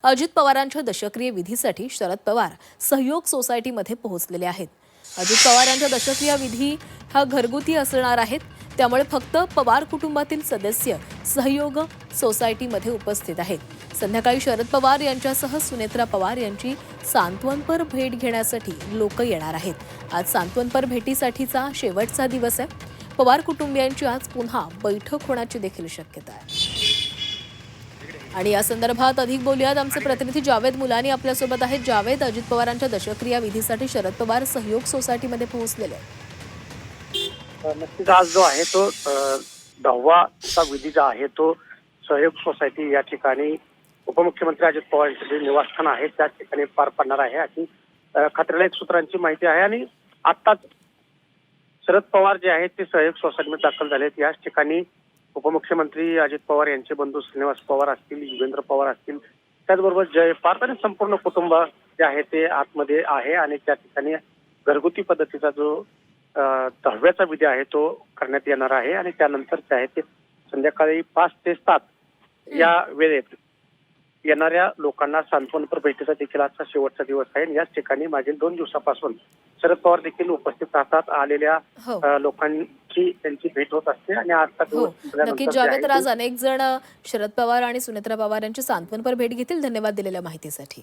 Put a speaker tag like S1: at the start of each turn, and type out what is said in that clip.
S1: अजित पवारांच्या दशक्रिय विधीसाठी शरद पवार सहयोग सोसायटीमध्ये पोहोचलेले आहेत। अजित पवारांच्या दशक्रिय विधी हा घरगुती असणार आहेत, त्यामुळे फक्त पवार कुटुंबातील सदस्य सहयोग सोसायटीमध्ये उपस्थित आहेत। संध्याकाळी शरद पवार यांच्यासह सुनेत्रा पवार यांची सांत्वनपर भेट घेण्यासाठी लोक येणार आहेत। आज सांत्वनपर भेटीसाठीचा शेवटचा दिवस आहे। पवार कुटुंबियांची आज पुन्हा बैठक होण्याची देखील शक्यता आहे। आणि या संदर्भात अधिक बोलूयात आमचे प्रतिनिधी जावेद मुलानी आपल्यासोबत आहेत। जावेद, अजित पवारांच्या दशक्रिया विधीसाठी शरद पवार सहयोग सोसायटीमध्ये पोहोचलेले आहेत।
S2: नक्कीच आज जो आहे तो 10वा विधी जो आहे तो सहयोग सोसायटी या ठिकाणी उपमुख्यमंत्री अजित पवार यांचे जे निवासस्थान आहे त्या ठिकाणी पार पडणार आहे अशी खात्रीलायक सूत्रांची माहिती आहे। आणि आत्ताच शरद पवार जे आहेत ते सहयोग सोसायटीमध्ये दाखल झालेत। याच ठिकाणी उपमुख्यमंत्री अजित पवार यांचे बंधू श्रीनिवास पवार असतील, युगेंद्र पवार असतील, त्याचबरोबर जय पार्थ आणि संपूर्ण कुटुंब जे आहे ते आतमध्ये आहे। आणि त्या ठिकाणी घरगुती पद्धतीचा जो 10व्याचा विधी आहे तो करण्यात येणार आहे। आणि त्यानंतर जे आहे ते संध्याकाळी 5 ते 7 या वेळेत येणाऱ्या लोकांना सांत्वनपर भेटीचा देखील आजचा शेवटचा दिवस आहे। याच ठिकाणी मागील 2 दिवसापासून शरद पवार देखील उपस्थित राहतात। आलेल्या लोकांची त्यांची भेट होत असते आणि आजचा दिवस
S1: नक्कीच जावेद, तर आज अनेक जण शरद पवार आणि सुनेत्रा पवार यांची सांत्वनपर भेट घेतील। धन्यवाद दिलेल्या माहितीसाठी।